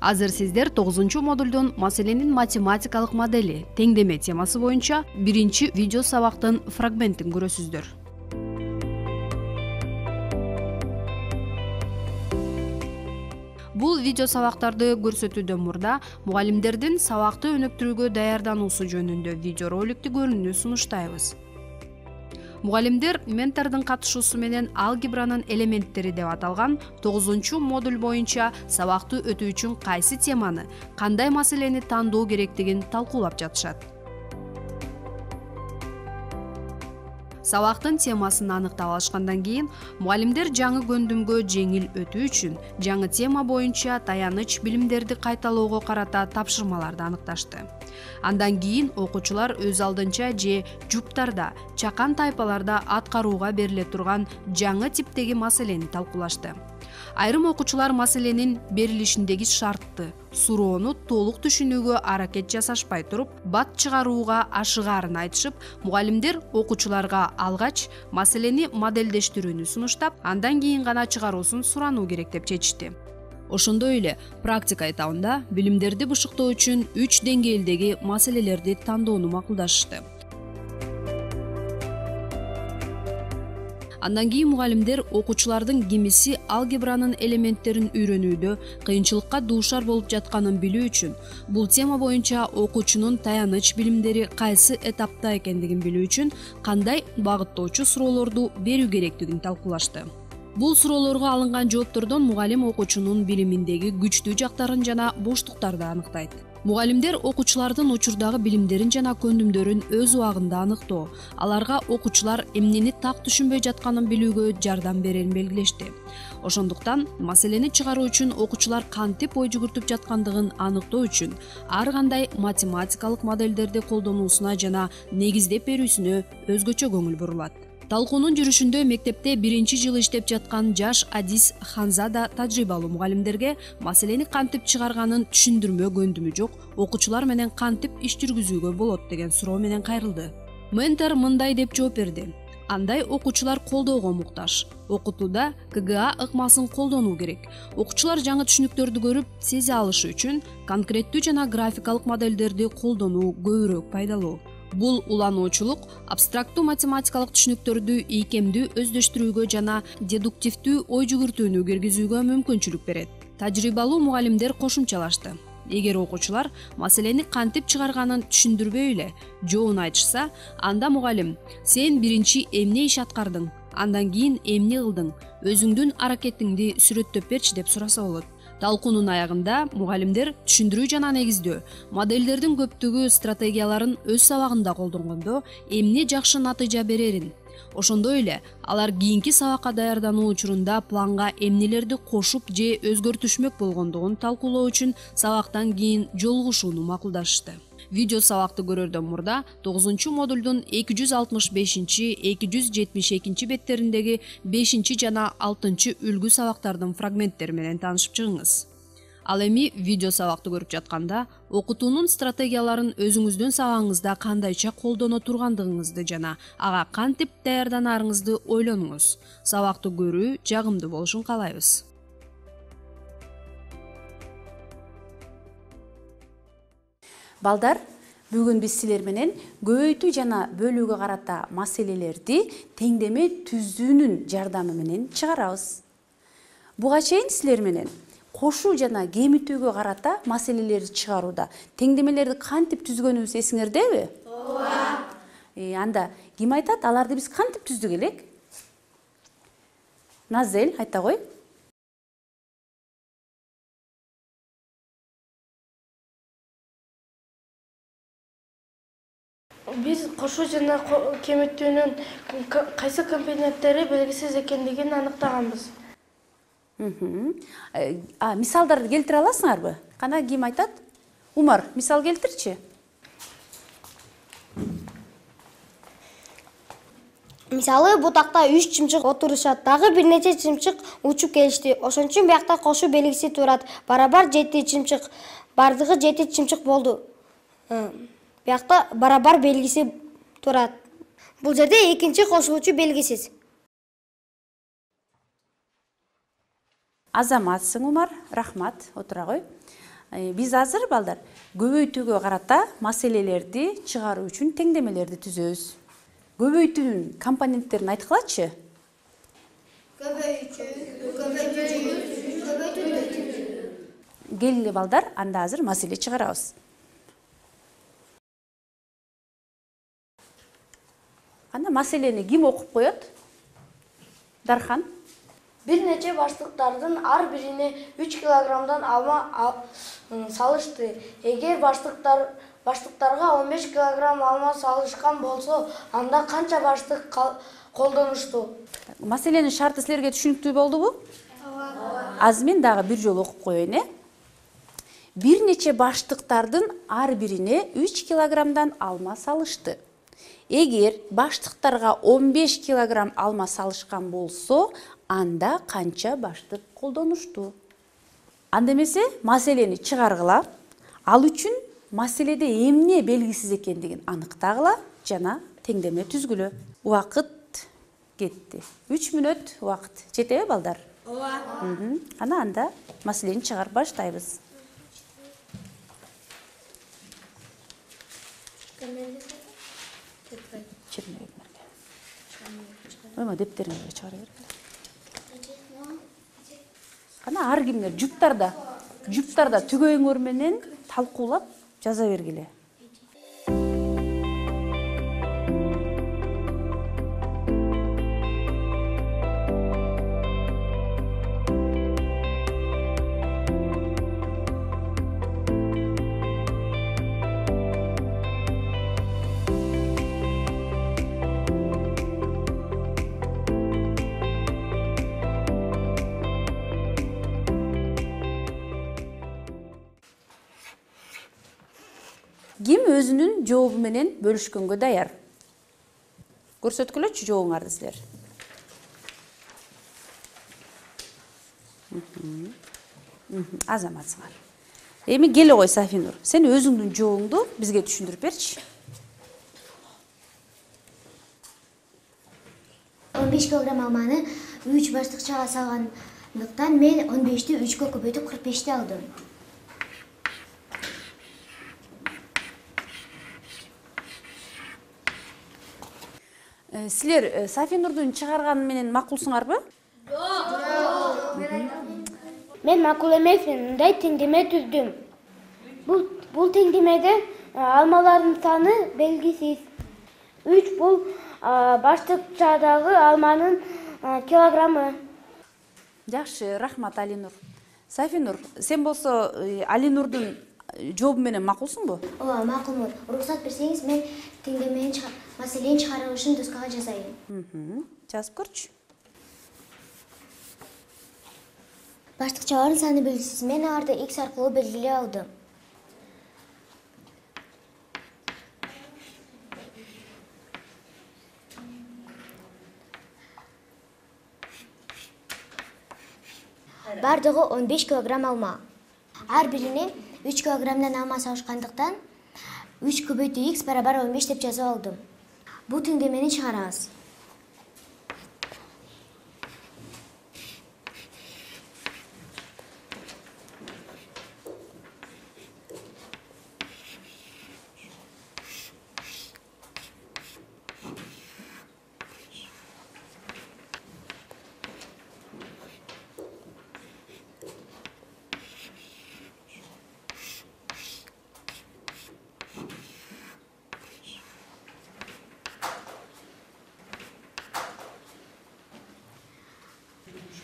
Азыр сиздер 9-модулдун маселенин математикалык модели теңдеме темасы боюнча биринчи видео сабактын фрагментин көрөсүздөр. Бул видео сабактарды көрсөтүүдөн мурда мугалимдердин сабакты өнүктүрүүгө даярдануусу жөнүндө видеороликти көрүүнү сунуштайбыз. Мугалимдер ментордун катышуусу менен алгебранын элементтери деп аталган 9-модуль боюнча сабакты өтүү үчүн кайсы теманы, кандай маселени тандоо керектигин талкуулап жатышат. Сабактын темасын аныктап алышкандан кийин мугалимдер жаңы көндүмгө жеңил өтүү үчүн жаңы тема боюнча таяныч билимдерди кайталоого карата тапшырмаларды аныкташты. Андан кийин окуучулар өз алдынча же жуптарда, чакан тайпаларда аткарууга бериле турган жаңы типтеги маселени талкуулашты. Айрым окуучулар маселенин берилишиндеги шартты, суроону толук түшүнүүгө аракет жасашпай туруп, бат чыгарууга ашыгаарын айтышып, мугалимдер окуучуларга алгач маселени модельдештирүүнү сунуштап, андан кийин гана чыгаруусун сурануу керек деп чечишти. Ошондой эле практика этабында билимдерди бышыктоо үчүн 3 деңгээлдеги маселелерди тандоону макулдашышты. Андан кийин мугалимдер окуучулардын кимиси алгебранын элементтерин үйрөнүүдө кыйынчылыкка дуушар болуп жатканын билүү үчүн, бул тема боюнча окуучунун таяныч билимдери кайсы этапта экендигин билүү үчүн кандай багыттоочу суроолорду берүү керектигин талкуулашты. Бул суроолорго алынган жооптордон мугалим окуучунун билиминдеги күчтүү жактарын жана боштуктарды аныктайт. Мугалимдер окуучулардын учурдагы билимдерин жана көндүмдөрүн өз убагында аныктоо, аларга окуучулар эмнени так түшүнбөй жатканын билүүгө жардам берерин белгилешти. Ошондуктан маселени чыгаруу үчүн окуучулар кантип ой жүгүртүп жаткандыгын аныктоо үчүн ар кандай математикалык модельдерди колдонуусуна жана негиздеп берүүсүнө өзгөчө көңүл бурулат. Талкуунун жүрүшүндө мектепте 1-жыл иштеп жаткан жаш Адис Ханзада тажрыйбалуу мугалимдерге маселени кантип чыгарганын түшүндүрмө көндүмү жок, окуучулар менен кантип иш жүргүзүүгө болот деген суроо менен кайрылды. Ментор мындай деп жооп берди: андай окуучулар колдоого муктаж. Окутууда КГА ыкмасын колдонуу керек. Окуучулар жаңы түшүнүктөрдү көрүп, сезе алышы үчүн конкреттүү жана графикалык модельдерди колдонуу көбүрөөк пайдалуу. Бул улануучулук абстрактуу математикалык түшүнүктөрдү ийкемдүү өздөштүрүүгө жана дедуктивдүү ой жүгүртүүнү киргизүүгө мүмкүнчүлүк берет. Тажрыйбалуу мугалимдер кошумчалашты. Эгер окуучулар маселени кантип чыгарганын түшүндүрбөй эле жоон айтышса, анда мугалим: сен биринчи эмне иш аткардың, андан кийин эмне кылдың, өзүңдүн аракетиңди сүрөттөп берчи деп сураса болот. Талкуунун аягында мугалимдер түшүндүрүү жана негиздөө, модельдердин көптүгү стратегияларын өз сабагында колдонгондо эмне жакшы натыйжа берерин, ошондой эле алар кийинки сабакка даярдануу учурунда планга эмнелерди кошуп же өзгөртүшмөк болгондугун талкуулоо үчүн сабактан кийин жолугушууну макулдашты. Видео сабакты көрөрдөн мурда 9-модулдун 265-272 беттериндеги 5 жана 6 үлгү сабактардын фрагменттери менен таанышып чыгыңыз. Ал эми видео сабакты көрүп жатканда окутуунун стратегияларын өзүңүздүн сабагыңызда кандайча колдоно тургандыгыңызды жана ага кантип даярданарыңызды ойлонуңуз. Сабакты көрүү жагымдуу болушун каалайбыз. Балдар, бүгүн биз силер менен көбөйтүү жана бөлүүгө карата маселелерди теңдеме түзүүнүн жардамы менен чыгарабыз. Буга чейин силер менен кошуу жана кемитүүгө карата маселелерди чыгарууда теңдемелерди кантип түзгөнүбүз эсиңердеби? Ооба. Анда ким айтат, аларды биз кантип түздүк элек? Назел, айта кой. Биз кошуу жана кемитүүнүн кайсы компоненттери белгисиз экендигин аныктаганбыз. Мисалдарды келтире аласыңарбы? Кана ким айтат? Умар, мисал келтирчи. Мисалы, бутакта 3 чымчык отурушат, дагы бир нече чымчык учуп келишти. Ошон үчүн биякта кошуу белгиси турат. Барабар 7 чымчык, бардыгы 7 чымчык болду. Биякта барабар белгиси турат. Бул жерде экинчи кошулуучу белгисиз. Азаматсың, Умар, рахмат, отура кой. Биз азыр, балдар, көбөйтүүгө карата маселелерди чыгаруу үчүн теңдемелерди түзөбүз. Көбөйтүүнүн компоненттерин айткылачы? Келгиле, балдар, анда азыр маселе чыгарабыз. Анда маселени ким окуп коет? Дархан. Бир нече баштыктардын ар бирине 3 килограммдан алма салышты. Эгер баштыктарга 15 килограмм алма салышкан болсо, анда канча баштык колдонушту? Маселенин шарты силерге түшүнүктүү болдубу? Азыр мен дагы бир жолу окуп коеюн, Бир нече баштыктардын ар бирине 3 килограммдан алма салышты. Эгер баштыктарга 15 килограмм алма салышкан болсо, анда канча баштык колдонушту? Анда эмесе маселени чыгаргыла. Ал үчүн маселеде эмне белгисиз экендигин аныктагыла жана теңдеме түзгүлө. Убакыт кетти. 3 мүнөт убакыт. Жетеби, балдар? Ооба. Анда маселени чыгарып баштайбыз. Ойма дептериңерге чыгара бергиле. Кана ар кимдер жуптарда түгөйүңөр менен талкуулап жаза бергиле. Ким өзүнүн жообу менен бөлүшкөнгө даяр? Көрсөткүлөчү жообуңарды силер. Азаматсыңар. Эми келе кой, Сафинур. Сен өзүңдүн жообуңду бизге түшүндүрүп берчи. 15 килограмм алманы 3 баштыкчага салгандыктан мен 15-ти 3-кө көбөйтүп 45-ти алдым. Силер Сафинурдун чыгарганы менен макулсуңарбы? Мен макул эмесмин, мындай теңдеме түздүм. Бул теңдемеде алмалардын саны белгисиз. 3 бул баштыкчадагы алманын килограммы. Жакшы, рахмат, Алинур. Сафинур, сен болсо Алинурдун жообу менен макулсуңбу? Ооба, макулмун. Уруксат берсеңиз, мен теңдеменин маселени чыгаруу үчүн доскага жазайын. Жазып көрчү. Баштыкчалардын саны белгисиз. Мен аларды X аркылуу белгилеп алдым. Бардыгы 15 килограмм алма. Ар бирине 3 килограммдан алма салышкандыктан 3 көбөйтүү X барабар 15 деп жазып алдым. Бул теңдемени чыгарабыз.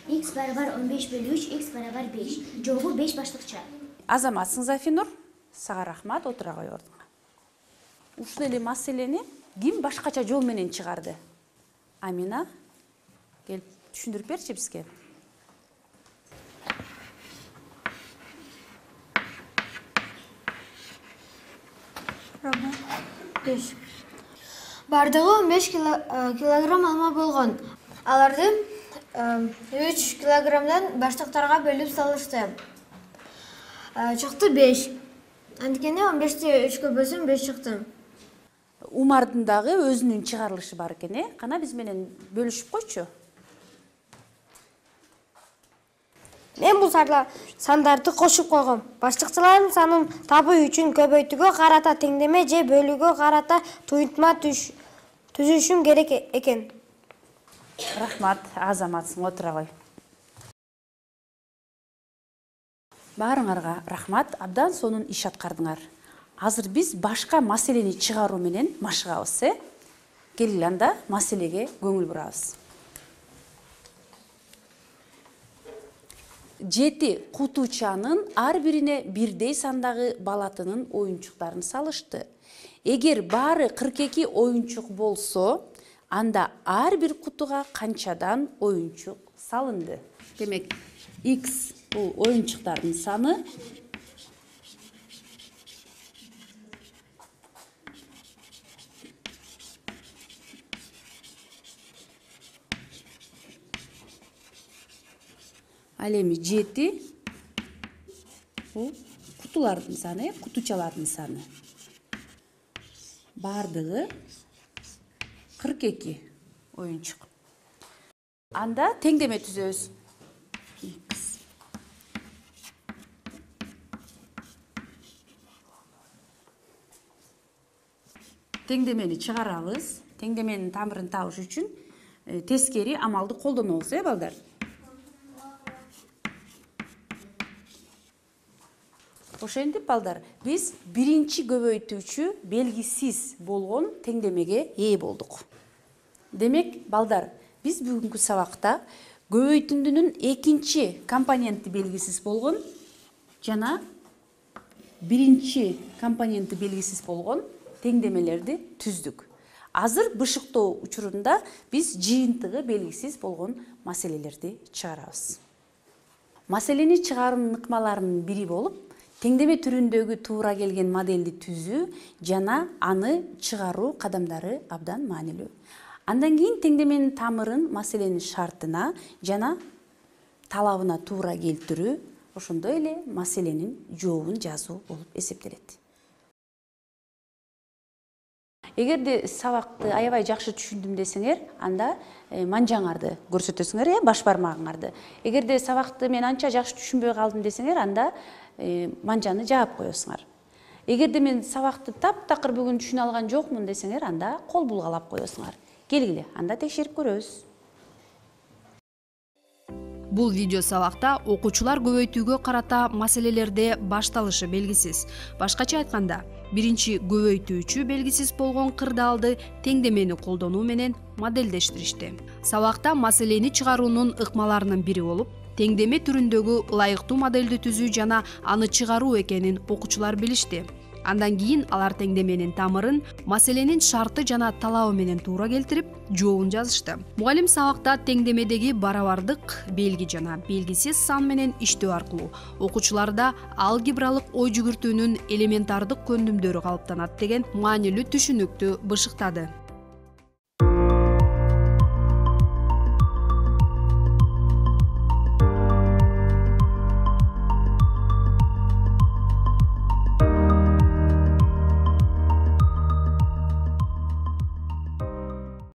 X барабар 15 бөлü 3, X барабар 5. Жообу 5 баштыкча. Азаматсың, Зафинур. Сага рахмат, отура кой ордуңа. Ушул эле маселени ким башкача жол менен чыгарды? Амина, келип түшүндүрүп берчи бизге. 5. Бардығы 15 килограмм алма болған. Аларды 3 килограммдан баштықтарға бөліп салышты. Чықты 5. Андикенде 15-те 3-кө бөлсөм 5 чыкты. Умардын дагы өзүнүн чыгарылышы бар экен, Кана биз менен бөлүшүп койчу. Мен бул сандарды кошуп койгом. Баштыкчылардын санын табуу үчүн көбөйтүүгө карата теңдеме же бөлүүгө карата туюнтма түзүшүм керек экен. Рахмат, азаматсың, отура кой. Баарыңарга рахмат, абдан сонун иш аткардыңар. Азыр биз башка маселени чыгаруу менен машыгабыз, Келгиле анда маселеге көңүл бурабыз. 7 кутуучанын ар бирине бирдей сандагы балатынын оюнчуктарын салышты. Эгер баары 42 оюнчук болсо, анда ар бир кутуга канчадан оюнчук салынды? Демек, X бул оюнчуктардын саны, ал эми 7 бул кутулардын саны, кутучалардын саны. Бардыгы 42 оюнчук. Анда теңдеме түзөбүз. X теңдемени чыгарабыз. Теңдеменин тамырын табыш үчүн тескери амалды колдонобуз, балдар? Ошентип, балдар, биз биринчи көбөйтүүчү белгисиз болгон теңдемеге ээ болдук. Демек, балдар, биз бүгүнкү сабакта көбөйтүндүнүн экинчи компоненти белгисиз болгон жана биринчи компоненти белгисиз болгон теңдемелерди түздүк. Азыр бышыктоо учурунда биз жыйынтыгы белгисиз болгон маселелерди чыгарабыз. Маселени чыгаруунун ыкмаларынын бири болуп, теңдеме түрүндөгү туура келген модельди түзүү жана аны чыгаруу кадамдары абдан маанилүү. Андан кийин теңдеменин тамырын маселенин шартына жана талабына туура келтирүү, ошондой эле маселенин жообун жазуу болуп эсептелет. Эгерде сабакты аябай жакшы түшүндүм десеңер, анда манжаңарды көрсөтөсүңөр, баш бармагыңарды. Эгерде сабакты мен анча жакшы түшүнбөй калдым десеңер, анда манжаны жаап коесуңар. Эгерде мен сабакты таптакыр бүгүн түшүнө алган жокмун десеңер, анда кол булгалап коесуңар. Келгиле, анда текшерип көрөбүз. Бул видео сабакта окуучулар көбөйтүүгө карата маселелерде башталышы белгисиз. Башкача айтканда, биринчи көбөйтүүчү белгисиз болгон кырдаалды теңдемени колдонуу менен модельдештиришти. Сабакта маселени чыгаруунун ыкмаларынын бири болуп, теңдеме түрүндөгү ылайыктуу модельди түзүү жана аны чыгаруу экенин окуучулар билишти. Андан кийин алар теңдеменин тамырын маселенин шарты жана талабы менен туура келтирип, жообун жазышты. Мугалим сабакта теңдемедеги барабардык белги жана белгисиз сан менен иштөө аркылуу окуучуларда алгебралык ой жүгүртүүнүн элементардык көндүмдөрү калыптанат деген маанилүү түшүнүктү бышыктады.